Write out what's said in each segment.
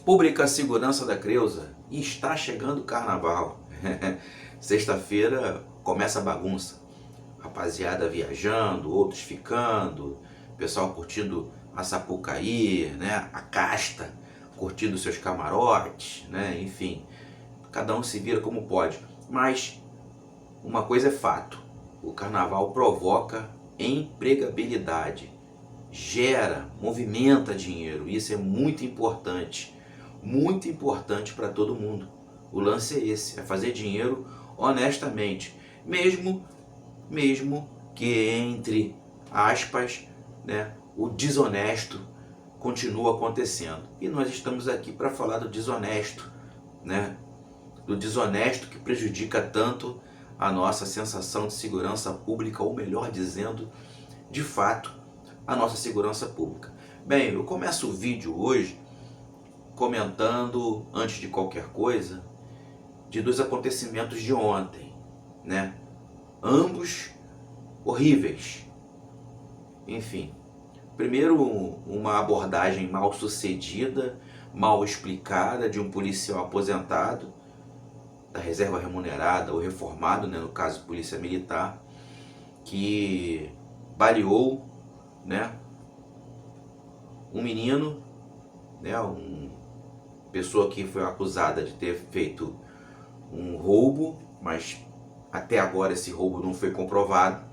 Pública Segurança da Creuza, e está chegando o carnaval. Sexta-feira começa a bagunça. Rapaziada viajando, outros ficando, pessoal curtindo a Sapucaí, né? A casta, curtindo seus camarotes, né? Enfim, cada um se vira como pode. Mas uma coisa é fato: o carnaval provoca empregabilidade, gera, movimenta dinheiro. Isso é muito importante para todo mundo. O lance é esse, é fazer dinheiro honestamente, mesmo que entre aspas, né, o desonesto continua acontecendo. E nós estamos aqui para falar do desonesto, né? Do desonesto que prejudica tanto a nossa sensação de segurança pública, ou melhor dizendo, de fato, a nossa segurança pública. Bem, eu começo o vídeo hoje comentando, antes de qualquer coisa, de dois acontecimentos de ontem, né? Ambos horríveis. Enfim, primeiro uma abordagem mal sucedida, mal explicada de um policial aposentado da reserva remunerada ou reformado, né, no caso polícia militar, que baleou, né, um menino, né, uma pessoa que foi acusada de ter feito um roubo, mas até agora esse roubo não foi comprovado.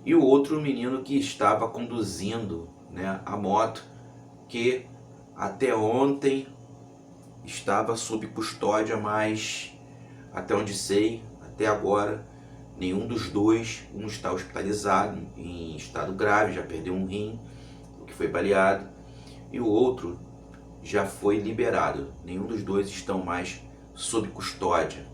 E o outro menino que estava conduzindo, né, a moto, que até ontem estava sob custódia, mas até onde sei, até agora, nenhum dos dois, um está hospitalizado em estado grave, já perdeu um rim, o que foi baleado, e o outro já foi liberado. Nenhum dos dois estão mais sob custódia.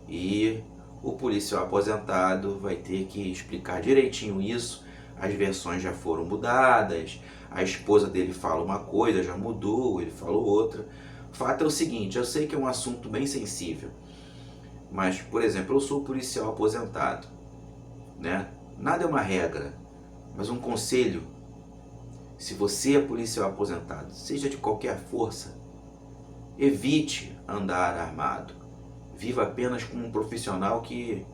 E o policial aposentado vai ter que explicar direitinho isso. As versões já foram mudadas, a esposa dele fala uma coisa, já mudou, ele falou outra. O fato é o seguinte: eu sei que é um assunto bem sensível, mas, por exemplo, eu sou policial aposentado, né? Nada é uma regra, mas um conselho: se você é policial aposentado, seja de qualquer força, evite andar armado. Viva apenas como um profissional que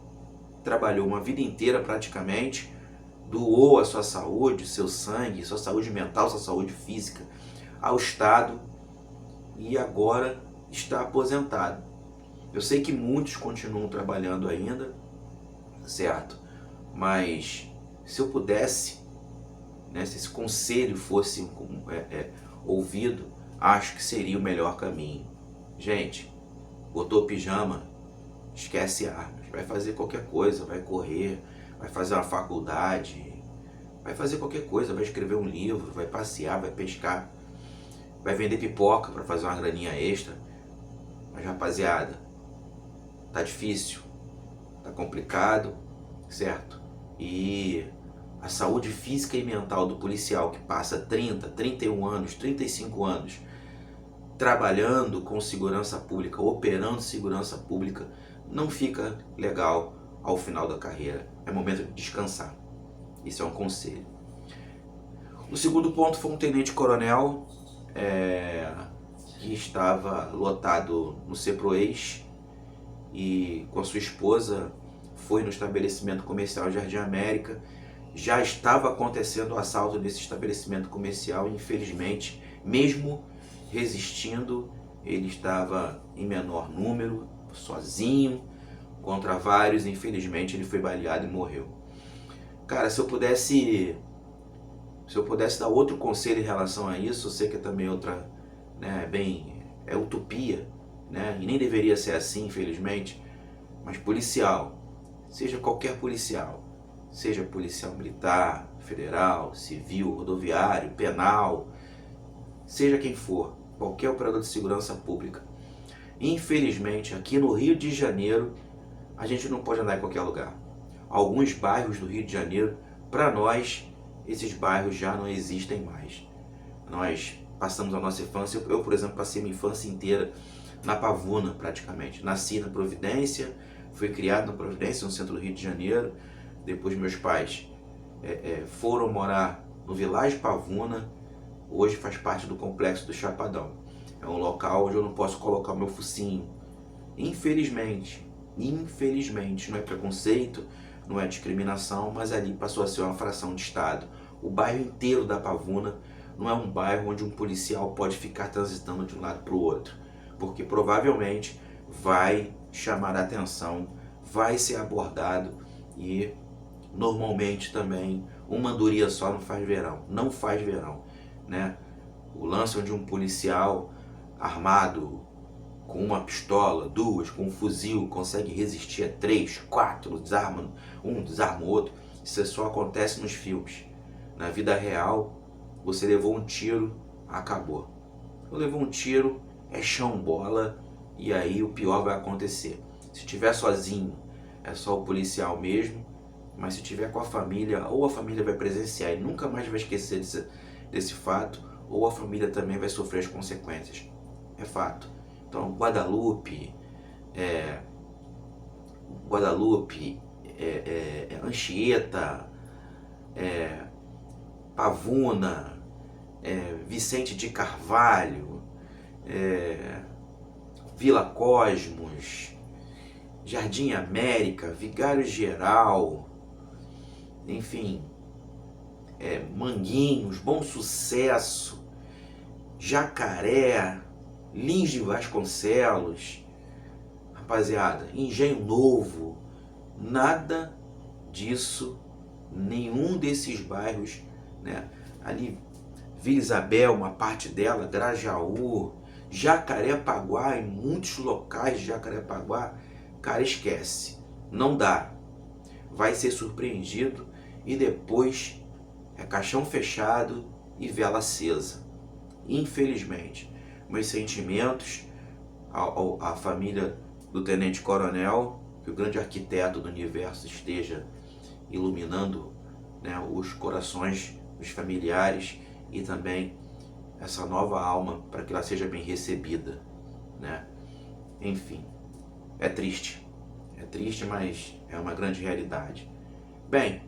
trabalhou uma vida inteira praticamente, doou a sua saúde, seu sangue, sua saúde mental, sua saúde física ao Estado e agora está aposentado. Eu sei que muitos continuam trabalhando ainda, certo? Mas se eu pudesse, né, se esse conselho fosse ouvido, acho que seria o melhor caminho. Gente, botou pijama, esquece armas, vai fazer qualquer coisa, vai correr, vai fazer uma faculdade, vai fazer qualquer coisa, vai escrever um livro, vai passear, vai pescar, vai vender pipoca para fazer uma graninha extra. Mas, rapaziada, tá difícil, tá complicado, certo? E a saúde física e mental do policial que passa 30, 31 anos, 35 anos trabalhando com segurança pública, operando segurança pública, não fica legal ao final da carreira. É momento de descansar. Isso é um conselho. O segundo ponto foi um tenente-coronel que estava lotado no Ceproex e com a sua esposa foi no estabelecimento comercial Jardim América. Já estava acontecendo o assalto nesse estabelecimento comercial e, infelizmente, mesmo resistindo, ele estava em menor número, sozinho, contra vários, e infelizmente ele foi baleado e morreu. Cara, se eu pudesse dar outro conselho em relação a isso, eu sei que é também outra, né, é utopia, né, e nem deveria ser assim, infelizmente, mas policial, seja qualquer policial, seja policial militar, federal, civil, rodoviário, penal, seja quem for, qualquer operador de segurança pública, infelizmente aqui no Rio de Janeiro a gente não pode andar em qualquer lugar. Alguns bairros do Rio de Janeiro, para nós, esses bairros já não existem mais. Nós passamos a nossa infância, eu, por exemplo, passei minha infância inteira na Pavuna praticamente. Nasci na Providência, fui criado na Providência, no centro do Rio de Janeiro. Depois meus pais foram morar no Vilage Pavuna, hoje faz parte do complexo do Chapadão. É um local onde eu não posso colocar o meu focinho. Infelizmente, não é preconceito, não é discriminação, mas ali passou a ser uma fração de Estado. O bairro inteiro da Pavuna não é um bairro onde um policial pode ficar transitando de um lado para o outro, porque provavelmente vai chamar a atenção, vai ser abordado e normalmente também uma andorinha só não faz verão, né? O lance onde um policial armado com uma pistola, duas, com um fuzil, consegue resistir a 3, 4, desarma um, desarma o outro, isso só acontece nos filmes. Na vida real, você levou um tiro, acabou. Levou um tiro, é chão bola, e aí o pior vai acontecer. Se estiver sozinho, é só o policial mesmo, mas se estiver com a família, ou a família vai presenciar e nunca mais vai esquecer desse fato, ou a família também vai sofrer as consequências. É fato. Então, Guadalupe, Anchieta, Pavuna, Vicente de Carvalho, Vila Cosmos, Jardim América, Vigário Geral, enfim, Manguinhos, Bom Sucesso, Jacaré, Lins de Vasconcelos, rapaziada, Engenho Novo, nada disso, nenhum desses bairros, né? Ali, Vila Isabel, uma parte dela, Grajaú, Jacarepaguá, em muitos locais de Jacarepaguá, cara, esquece, não dá, vai ser surpreendido e depois é caixão fechado e vela acesa. Infelizmente, meus sentimentos à família do Tenente Coronel, que o grande arquiteto do universo esteja iluminando, né, os corações dos familiares e também essa nova alma para que ela seja bem recebida, né? Enfim, é triste, mas é uma grande realidade. Bem,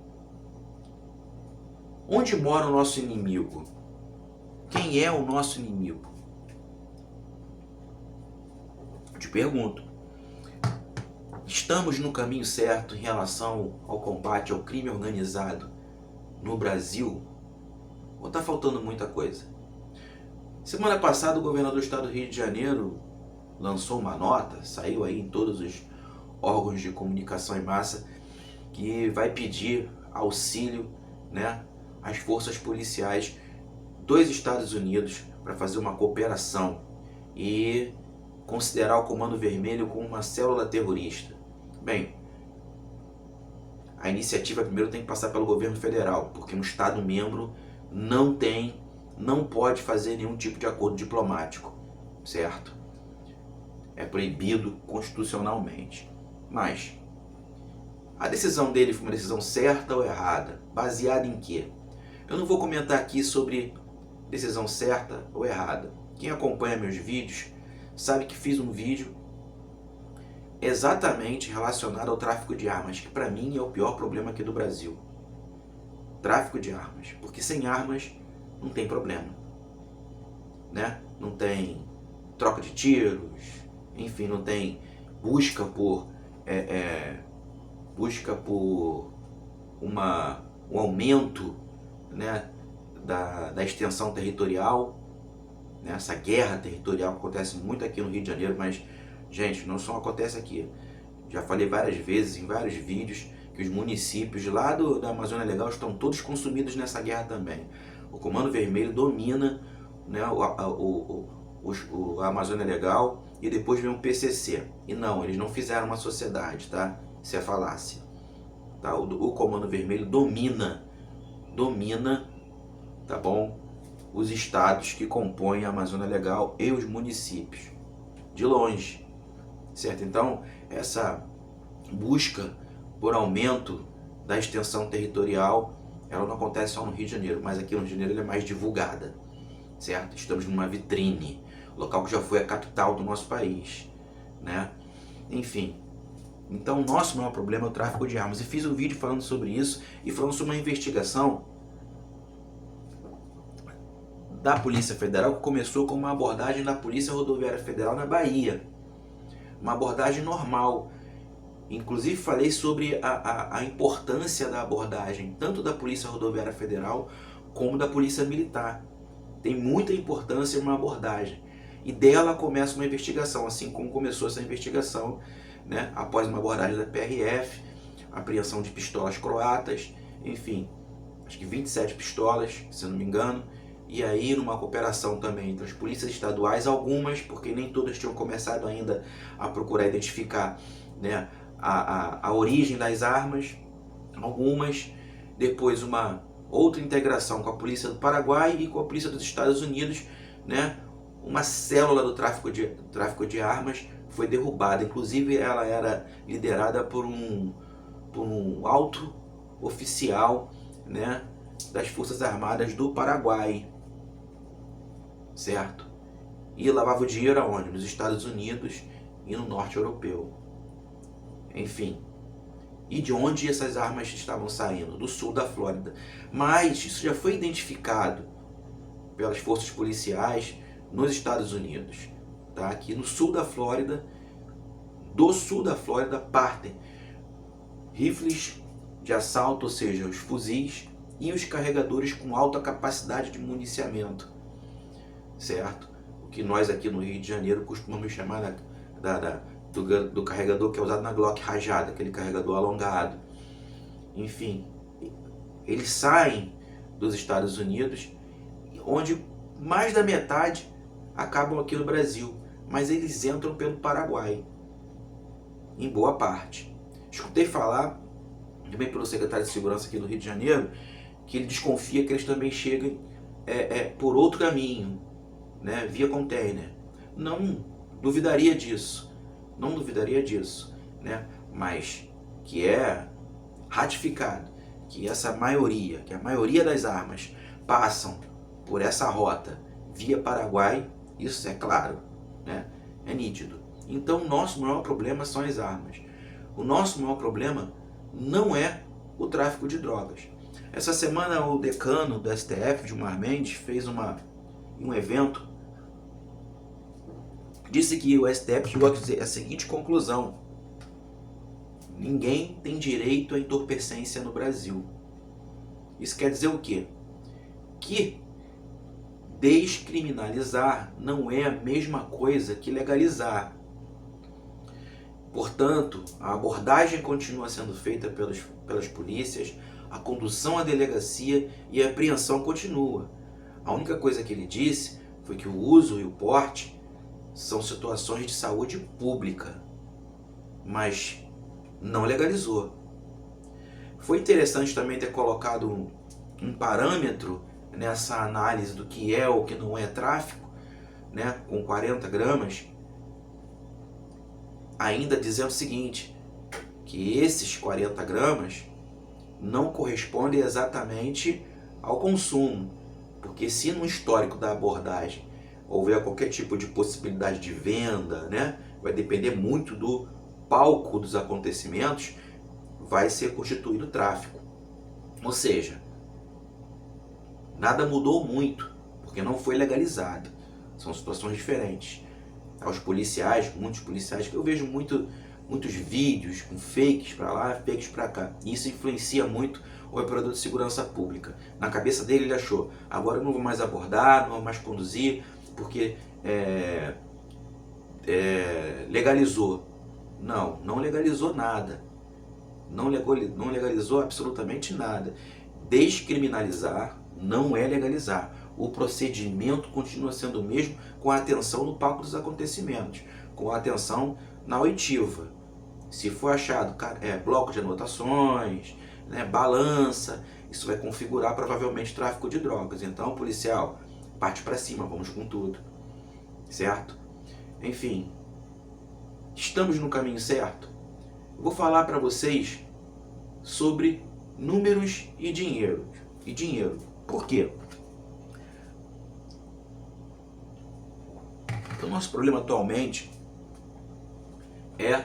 onde mora o nosso inimigo? Quem é o nosso inimigo? Eu te pergunto, estamos no caminho certo em relação ao combate ao crime organizado no Brasil? Ou está faltando muita coisa? Semana passada o governador do estado do Rio de Janeiro lançou uma nota, saiu aí em todos os órgãos de comunicação em massa, que vai pedir auxílio, né, às forças policiais dos Estados Unidos para fazer uma cooperação e considerar o Comando Vermelho como uma célula terrorista. Bem, a iniciativa primeiro tem que passar pelo governo federal, porque um Estado membro não pode fazer nenhum tipo de acordo diplomático, certo? É proibido constitucionalmente. Mas a decisão dele foi uma decisão certa ou errada? Baseada em quê? Eu não vou comentar aqui sobre decisão certa ou errada. Quem acompanha meus vídeos sabe que fiz um vídeo exatamente relacionado ao tráfico de armas, que para mim é o pior problema aqui do Brasil. Tráfico de armas, porque sem armas não tem problema, né? Não tem troca de tiros, enfim, não tem busca por um aumento, né, da extensão territorial, né? Essa guerra territorial que acontece muito aqui no Rio de Janeiro, mas, gente, não só acontece aqui. Já falei várias vezes em vários vídeos que os municípios lá da Amazônia Legal estão todos consumidos nessa guerra também. O Comando Vermelho domina, né, a Amazônia Legal e depois vem o PCC. E não, eles não fizeram uma sociedade, tá? Isso é falácia. Tá? O Comando Vermelho domina, tá bom? Os estados que compõem a Amazônia Legal e os municípios, de longe, certo? Então, essa busca por aumento da extensão territorial, ela não acontece só no Rio de Janeiro, mas aqui no Rio de Janeiro ela é mais divulgada, certo? Estamos numa vitrine, local que já foi a capital do nosso país, né? Enfim, então o nosso maior problema é o tráfico de armas. E fiz um vídeo falando sobre isso e falando sobre uma investigação da Polícia Federal, que começou com uma abordagem da Polícia Rodoviária Federal na Bahia. Uma abordagem normal. Inclusive falei sobre a importância da abordagem, tanto da Polícia Rodoviária Federal como da Polícia Militar. Tem muita importância uma abordagem. E dela começa uma investigação, assim como começou essa investigação, né, após uma abordagem da PRF, apreensão de pistolas croatas, enfim, acho que 27 pistolas, se eu não me engano, e aí numa cooperação também entre as polícias estaduais, algumas, porque nem todas tinham começado ainda a procurar identificar, né, a origem das armas, algumas, depois uma outra integração com a polícia do Paraguai e com a polícia dos Estados Unidos, né, uma célula do tráfico de armas foi derrubada, inclusive ela era liderada por um alto oficial, né, das Forças Armadas do Paraguai, certo? E lavava o dinheiro aonde? Nos Estados Unidos e no norte europeu. Enfim. E de onde essas armas estavam saindo? Do sul da Flórida. Mas isso já foi identificado pelas forças policiais nos Estados Unidos. Tá? Aqui no sul da Flórida, do sul da Flórida partem rifles de assalto, ou seja, os fuzis e os carregadores com alta capacidade de municiamento, certo? O que nós aqui no Rio de Janeiro costumamos chamar do carregador que é usado na Glock rajada, aquele carregador alongado. Enfim, eles saem dos Estados Unidos, onde mais da metade acabam aqui no Brasil, mas eles entram pelo Paraguai, em boa parte. Escutei falar, também pelo secretário de Segurança aqui do Rio de Janeiro, que ele desconfia que eles também cheguem por outro caminho, né, via container. Não duvidaria disso, né, mas que é ratificado que a maioria das armas passam por essa rota via Paraguai, isso é claro, né, é nítido. Então o nosso maior problema são as armas. O nosso maior problema não é o tráfico de drogas. Essa semana o decano do STF, Gilmar Mendes, fez um evento, disse que o STF chegou a seguinte conclusão: ninguém tem direito à entorpecência no Brasil. Isso quer dizer o quê? Que descriminalizar não é a mesma coisa que legalizar. Portanto, a abordagem continua sendo feita pelas polícias, a condução à delegacia e a apreensão continua. A única coisa que ele disse foi que o uso e o porte são situações de saúde pública, mas não legalizou. Foi interessante também ter colocado um parâmetro nessa análise do que é ou que não é tráfico, né, com 40 gramas, ainda dizendo o seguinte, que esses 40 gramas não correspondem exatamente ao consumo, porque se no histórico da abordagem houver qualquer tipo de possibilidade de venda, né, vai depender muito do palco dos acontecimentos, vai ser constituído tráfico. Ou seja, nada mudou muito, porque não foi legalizado. São situações diferentes. Aos policiais, muitos policiais, que eu vejo muitos vídeos com fakes para lá, fakes para cá. E isso influencia muito o operador de segurança pública. Na cabeça dele ele achou, agora eu não vou mais abordar, não vou mais conduzir, porque legalizou. Não legalizou nada. Não legalizou absolutamente nada. Descriminalizar não é legalizar. O procedimento continua sendo o mesmo, com a atenção no palco dos acontecimentos, com a atenção na oitiva. Se for achado bloco de anotações, né, balança, isso vai configurar provavelmente tráfico de drogas. Então, policial, parte para cima, vamos com tudo, certo? Enfim, estamos no caminho certo? Eu vou falar para vocês sobre números e dinheiro. Por quê? O nosso problema atualmente é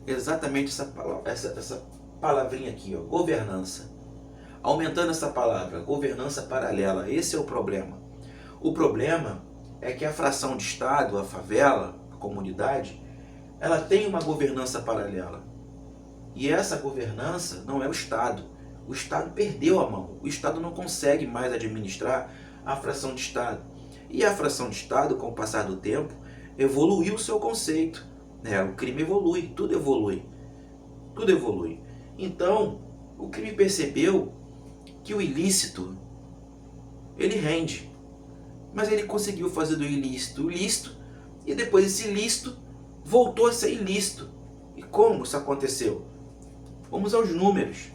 exatamente essa palavrinha aqui, ó, governança. Aumentando essa palavra, governança paralela, esse é o problema. O problema é que a fração de Estado, a favela, a comunidade, ela tem uma governança paralela. E essa governança não é o Estado. O Estado perdeu a mão. O Estado não consegue mais administrar a fração de Estado. E a fração de Estado, com o passar do tempo, evoluiu o seu conceito. O crime evolui, tudo evolui. Tudo evolui. Então, o crime percebeu que o ilícito, ele rende. Mas ele conseguiu fazer do ilícito o lícito, e depois esse lícito voltou a ser ilícito. E como isso aconteceu? Vamos aos números.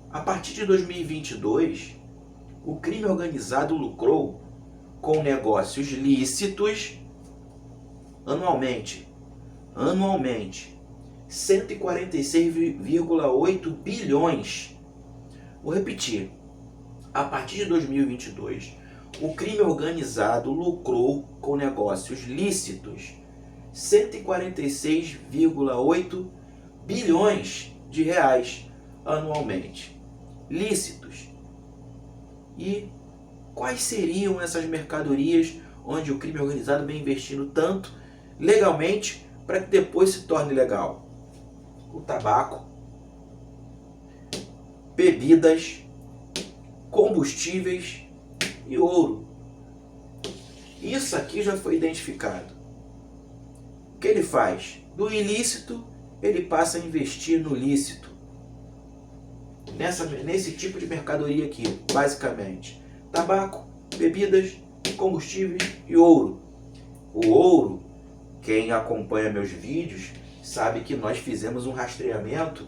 A partir de 2022, o crime organizado lucrou com negócios lícitos anualmente 146,8 bilhões. Vou repetir. A partir de 2022, o crime organizado lucrou com negócios lícitos 146,8 bilhões de reais anualmente. Lícitos. E quais seriam essas mercadorias onde o crime organizado vem investindo tanto legalmente para que depois se torne legal? O tabaco, bebidas, combustíveis e ouro. Isso aqui já foi identificado. O que ele faz? Do ilícito, ele passa a investir no lícito. Nesse tipo de mercadoria aqui, basicamente. Tabaco, bebidas, combustíveis e ouro. O ouro, quem acompanha meus vídeos, sabe que nós fizemos um rastreamento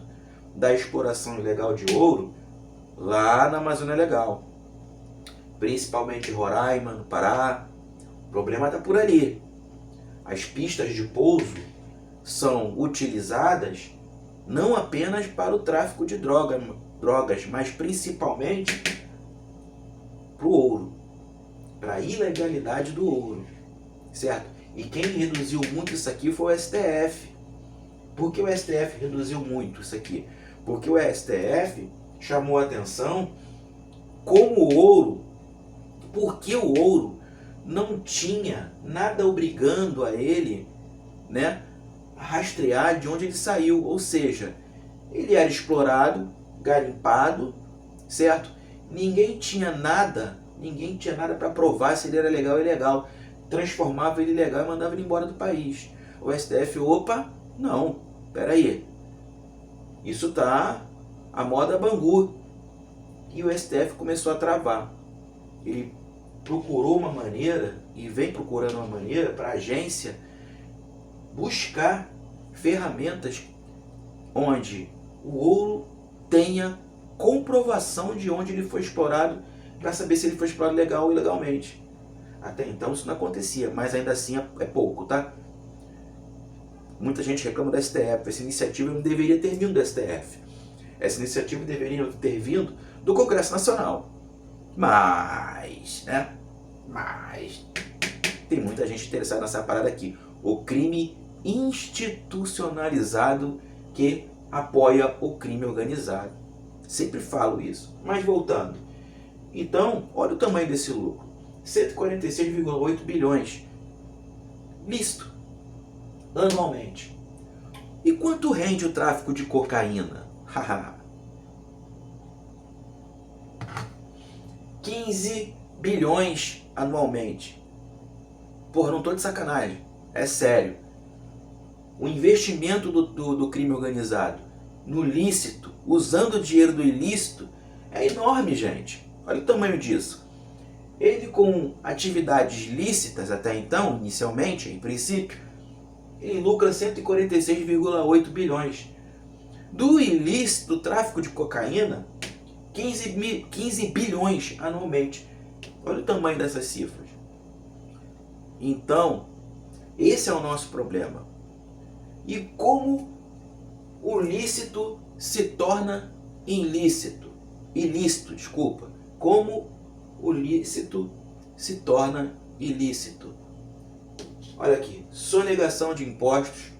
da exploração ilegal de ouro lá na Amazônia Legal. Principalmente em Roraima, no Pará. O problema está por ali. As pistas de pouso são utilizadas não apenas para o tráfico de drogas, mas principalmente para o ouro, para a ilegalidade do ouro, certo? E quem reduziu muito isso aqui foi o STF. Por que o STF reduziu muito isso aqui? Porque o STF chamou a atenção como o ouro, porque o ouro não tinha nada obrigando a ele, a rastrear de onde ele saiu. Ou seja, ele era explorado, garimpado, certo? Ninguém tinha nada para provar se ele era legal ou ilegal. Transformava ele ilegal e mandava ele embora do país. O STF, não, peraí. Isso tá a moda Bangu. E o STF começou a travar. Ele procurou uma maneira, e vem procurando uma maneira para a agência buscar ferramentas onde o ouro tenha comprovação de onde ele foi explorado, para saber se ele foi explorado legal ou ilegalmente. Até então isso não acontecia, mas ainda assim é pouco, tá? Muita gente reclama do STF, essa iniciativa não deveria ter vindo do STF. Essa iniciativa deveria ter vindo do Congresso Nacional. Mas tem muita gente interessada nessa parada aqui. O crime institucionalizado que apoia o crime organizado. Sempre falo isso. Mas voltando. Então, olha o tamanho desse lucro. 146,8 bilhões. Lícito. Anualmente. E quanto rende o tráfico de cocaína? 15 bilhões anualmente. Porra, não tô de sacanagem. É sério. O investimento do crime organizado no lícito, usando o dinheiro do ilícito, é enorme, gente. Olha o tamanho disso. Ele, com atividades lícitas até então, inicialmente, em princípio, ele lucra 146,8 bilhões. Do ilícito, do tráfico de cocaína, 15 bilhões anualmente. Olha o tamanho dessas cifras. Então, esse é o nosso problema. E como o lícito se torna ilícito? Como o lícito se torna ilícito? Olha aqui, sonegação de impostos,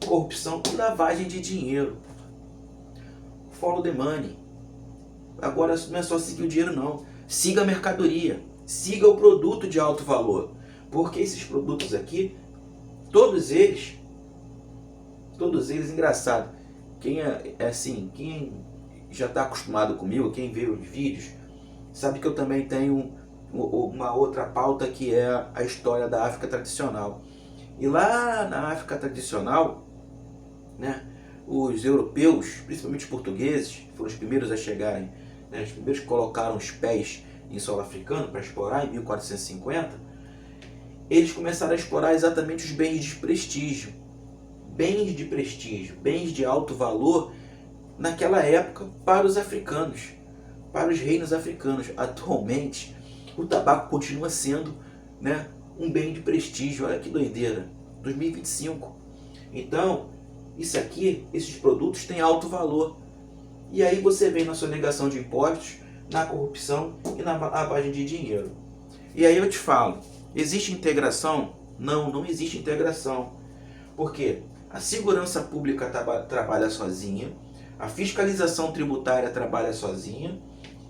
corrupção e lavagem de dinheiro. Follow the money. Agora não é só seguir o dinheiro, não. Siga a mercadoria. siga o produto de alto valor. Porque esses produtos aqui, todos eles, engraçado, quem quem já está acostumado comigo, quem vê os vídeos, sabe que eu também tenho uma outra pauta que é a história da África tradicional. E lá na África tradicional, né, os europeus, principalmente os portugueses, foram os primeiros a chegarem, né, os primeiros que colocaram os pés em solo africano para explorar em 1450, eles começaram a explorar exatamente os bens de prestígio. Bens de prestígio, bens de alto valor naquela época para os africanos, para os reinos africanos. Atualmente, o tabaco continua sendo, né, um bem de prestígio. Olha que doideira, 2025. Então, isso aqui, esses produtos têm alto valor. E aí você vem na sonegação de impostos, na corrupção e na lavagem de dinheiro. E aí eu te falo, existe integração? Não, não existe integração. Por quê? A segurança pública trabalha sozinha, a fiscalização tributária trabalha sozinha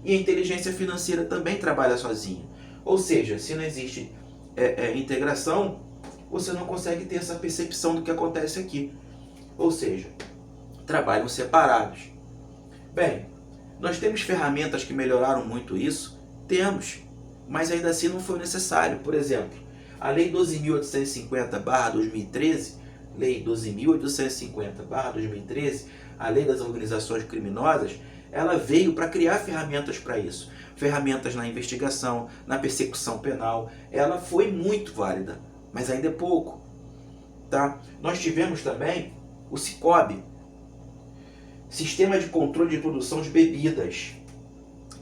e a inteligência financeira também trabalha sozinha. Ou seja, se não existe integração, você não consegue ter essa percepção do que acontece aqui. Ou seja, trabalham separados. Bem, nós temos ferramentas que melhoraram muito isso? Temos, mas ainda assim não foi necessário. Por exemplo, a Lei 12.850/2013, Lei 12.850/2013, a Lei das Organizações Criminosas, ela veio para criar ferramentas para isso. Ferramentas na investigação, na persecução penal. Ela foi muito válida, mas ainda é pouco. Tá? Nós tivemos também o SICOB, Sistema de Controle de Produção de Bebidas,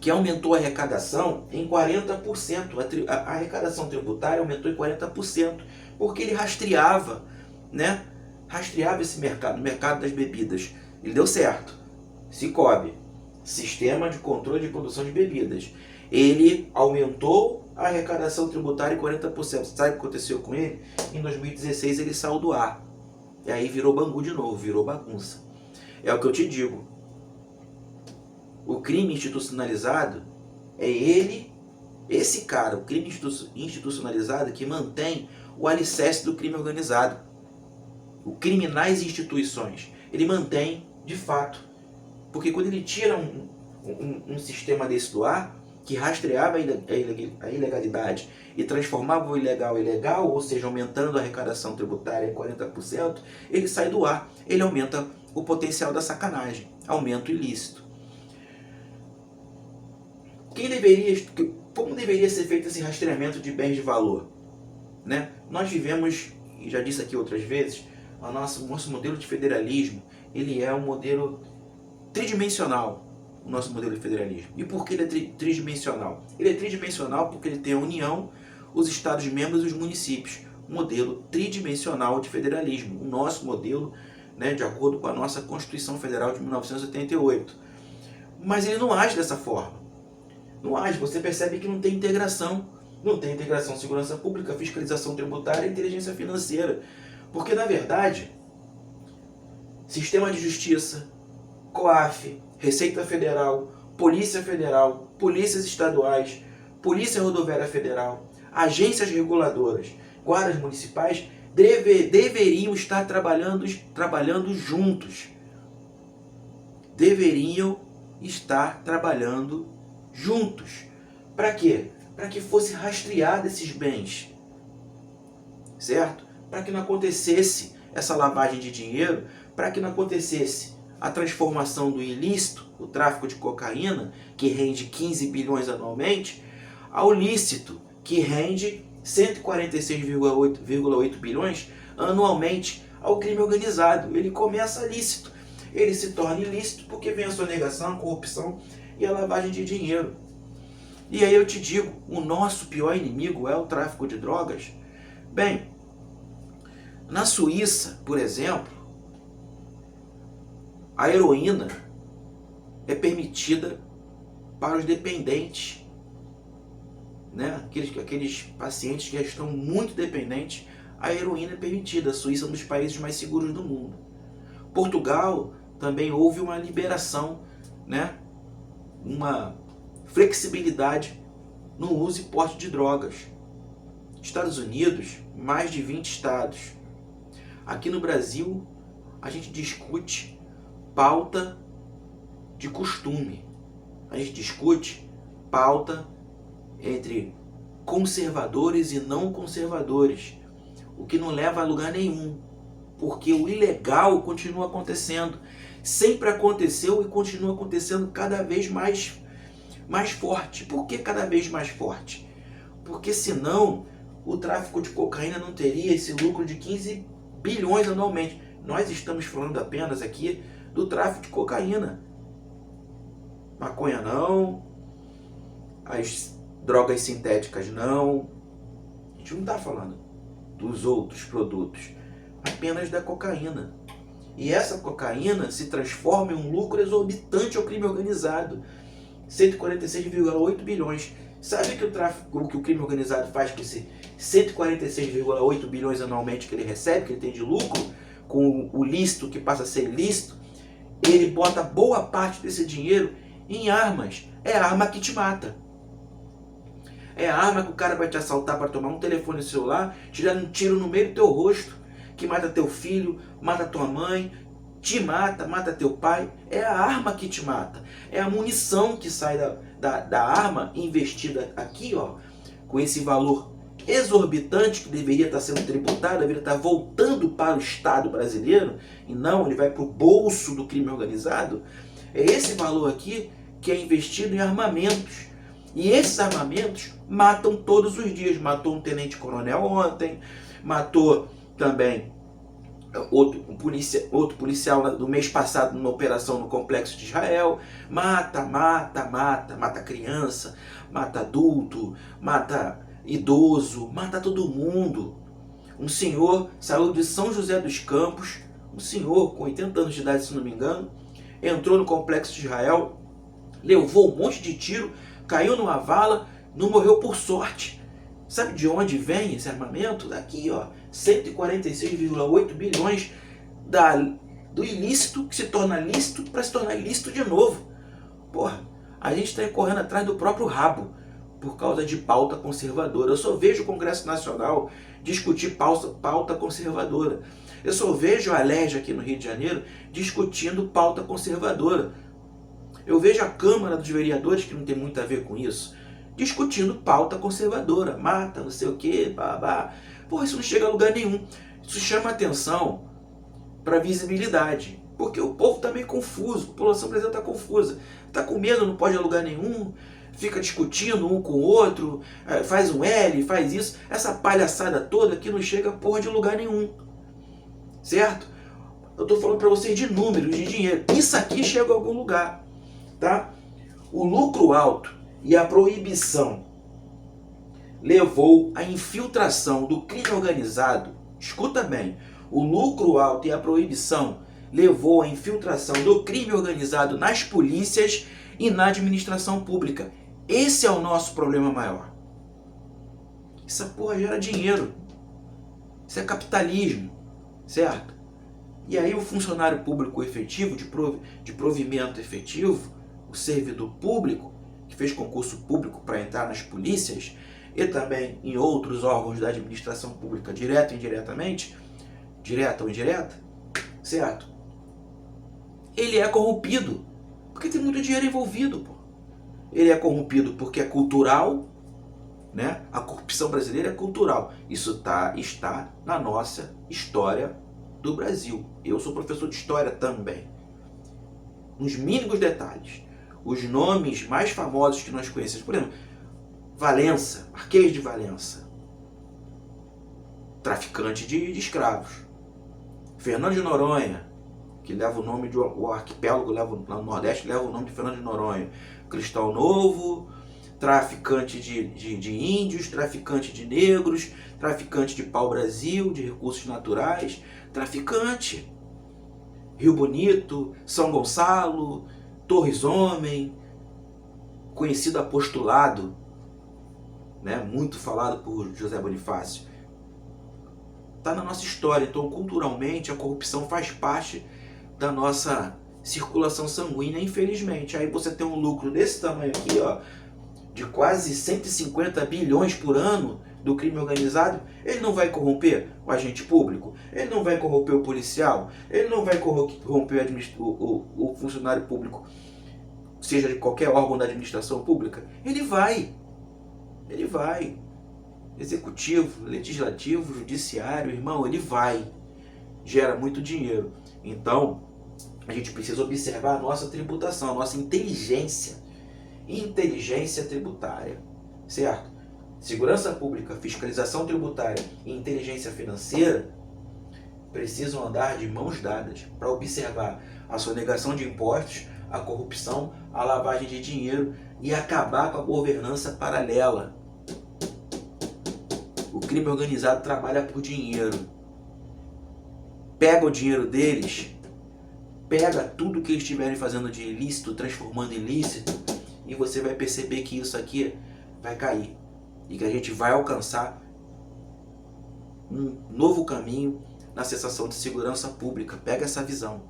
que aumentou a arrecadação em 40%. A arrecadação tributária aumentou em 40%, porque ele rastreava, né? Rastreava esse mercado, o mercado das bebidas. Ele deu certo. SICOB, Sistema de Controle de Produção de Bebidas. Ele aumentou a arrecadação tributária em 40%. Sabe o que aconteceu com ele? Em 2016 ele saiu do ar. E aí virou Bangu de novo, virou bagunça. É o que eu te digo. O crime institucionalizado é esse cara, o crime institucionalizado que mantém o alicerce do crime organizado. O crime nas instituições. Ele mantém, de fato. Porque quando ele tira um sistema desse do ar, que rastreava a ilegalidade e transformava o ilegal em legal, ou seja, aumentando a arrecadação tributária em 40%, ele sai do ar. Ele aumenta o potencial da sacanagem, aumenta o ilícito. Como deveria ser feito esse rastreamento de bens de valor? Né? Nós vivemos, e já disse aqui outras vezes, o nosso modelo de federalismo, ele é um modelo tridimensional, o nosso modelo de federalismo. E por que ele é tridimensional? Ele é tridimensional porque ele tem a União, os Estados-membros e os municípios. Um modelo tridimensional de federalismo. O nosso modelo, né, de acordo com a nossa Constituição Federal de 1988. Mas ele não age dessa forma. Não age. Você percebe que não tem integração. Não tem integração segurança pública, fiscalização tributária e inteligência financeira. Porque, na verdade, sistema de justiça, COAF, Receita Federal, Polícia Federal, polícias estaduais, Polícia Rodoviária Federal, agências reguladoras, guardas municipais deveriam estar trabalhando juntos. Deveriam estar trabalhando juntos. Para quê? Para que fosse rastreado esses bens. Certo? Para que não acontecesse essa lavagem de dinheiro, para que não acontecesse a transformação do ilícito, o tráfico de cocaína, que rende 15 bilhões anualmente, ao lícito, que rende 146,8 bilhões anualmente, ao crime organizado. Ele começa lícito, ele se torna ilícito porque vem a sonegação, a corrupção e a lavagem de dinheiro. E aí eu te digo, o nosso pior inimigo é o tráfico de drogas. Bem, na Suíça, por exemplo, a heroína é permitida para os dependentes, né? Aqueles pacientes que já estão muito dependentes, a heroína é permitida. A Suíça é um dos países mais seguros do mundo. Portugal também houve uma liberação, né? Uma flexibilidade no uso e porte de drogas. Estados Unidos, mais de 20 estados. Aqui no Brasil, a gente discute pauta de costume. A gente discute pauta entre conservadores e não conservadores, o que não leva a lugar nenhum, porque o ilegal continua acontecendo. Sempre aconteceu e continua acontecendo cada vez mais forte. Por que cada vez mais forte? Porque senão o tráfico de cocaína não teria esse lucro de 15 bilhões anualmente. Nós estamos falando apenas aqui do tráfico de cocaína. Maconha não, as drogas sintéticas não. A gente não está falando dos outros produtos, apenas da cocaína. E essa cocaína se transforma em um lucro exorbitante ao crime organizado. 146,8 bilhões. Sabe que o crime organizado faz com esse 146,8 bilhões anualmente que ele recebe, que ele tem de lucro, com o lícito que passa a ser ilícito? Ele bota boa parte desse dinheiro em armas. É a arma que te mata. É a arma que o cara vai te assaltar para tomar um telefone celular, te dar um tiro no meio do teu rosto, que mata teu filho, mata tua mãe, te mata, mata teu pai. É a arma que te mata. É a munição que sai da arma investida aqui, ó, com esse valor exorbitante que deveria estar sendo tributado, deveria estar voltando para o Estado brasileiro, e não, ele vai para o bolso do crime organizado. É esse valor aqui que é investido em armamentos. E esses armamentos matam todos os dias. Matou um tenente-coronel ontem, matou também outro policial no mês passado numa operação no Complexo de Israel. Mata criança, mata adulto, mata idoso, mata todo mundo. Um senhor saiu de São José dos Campos, um senhor com 80 anos de idade, se não me engano, entrou no Complexo de Israel, levou um monte de tiro, caiu numa vala, não morreu por sorte. Sabe de onde vem esse armamento? Daqui, ó, 146,8 bilhões do ilícito que se torna lícito para se tornar ilícito de novo. Porra, a gente está correndo atrás do próprio rabo por causa de pauta conservadora. Eu só vejo o Congresso Nacional discutir pauta conservadora. Eu só vejo a Alerj aqui no Rio de Janeiro discutindo pauta conservadora. Eu vejo a Câmara dos Vereadores, que não tem muito a ver com isso, discutindo pauta conservadora. Mata, não sei o que, babá. Porra, isso não chega a lugar nenhum. Isso chama atenção para visibilidade. Porque o povo está meio confuso, a população brasileira está confusa. Está com medo, não pode ir a lugar nenhum, fica discutindo um com o outro, faz um L, faz isso. Essa palhaçada toda que não chega a porra de lugar nenhum. Certo? Eu estou falando para vocês de números, de dinheiro. Isso aqui chega a algum lugar. Tá? O lucro alto e a proibição levou à infiltração do crime organizado. Escuta bem, o lucro alto e a proibição levou à infiltração do crime organizado nas polícias e na administração pública. Esse é o nosso problema maior. Essa porra gera dinheiro. Isso é capitalismo, certo? E aí o funcionário público efetivo, de provimento efetivo, o servidor público, que fez concurso público para entrar nas polícias e também em outros órgãos da administração pública, direta ou indiretamente, direta ou indireta, certo? Ele é corrompido, porque tem muito dinheiro envolvido, pô. Ele é corrompido porque é cultural, né? A corrupção brasileira é cultural. Isso está na nossa história do Brasil. Eu sou professor de história também. Nos mínimos detalhes. Os nomes mais famosos que nós conhecemos, por exemplo, Valença, Marquês de Valença, traficante de escravos. Fernando de Noronha, que leva o nome de o arquipélago, lá no Nordeste, leva o nome de Fernando de Noronha. Cristal Novo, traficante de índios, traficante de negros, traficante de pau-brasil, de recursos naturais, traficante. Rio Bonito, São Gonçalo, Torres Homem, conhecido apostolado, né, muito falado por José Bonifácio. Está na nossa história, então culturalmente a corrupção faz parte da nossa circulação sanguínea, infelizmente. Aí você tem um lucro desse tamanho aqui, ó, de quase 150 bilhões por ano do crime organizado, ele não vai corromper o agente público, ele não vai corromper o policial, ele não vai corromper o funcionário público, seja de qualquer órgão da administração pública? Ele vai. Ele vai. Executivo, legislativo, judiciário, irmão, ele vai. Gera muito dinheiro. Então, a gente precisa observar a nossa tributação, a nossa inteligência tributária, certo? Segurança pública, fiscalização tributária e inteligência financeira precisam andar de mãos dadas para observar a sonegação de impostos, a corrupção, a lavagem de dinheiro e acabar com a governança paralela. O crime organizado trabalha por dinheiro. Pega o dinheiro deles, pega tudo que eles estiverem fazendo de ilícito, transformando em ilícito, e você vai perceber que isso aqui vai cair. E que a gente vai alcançar um novo caminho na sensação de segurança pública. Pega essa visão.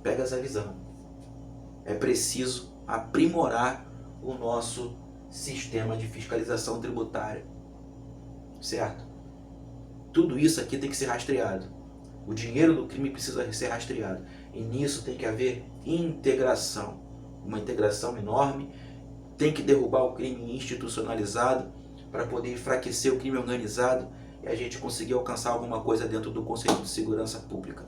Pega essa visão. É preciso aprimorar o nosso sistema de fiscalização tributária. Certo? Tudo isso aqui tem que ser rastreado. O dinheiro do crime precisa ser rastreado. E nisso tem que haver integração. Uma integração enorme. Tem que derrubar o crime institucionalizado para poder enfraquecer o crime organizado e a gente conseguir alcançar alguma coisa dentro do conceito de segurança pública.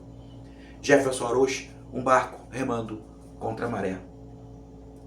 Jefferson Aroche, um barco remando contra a maré.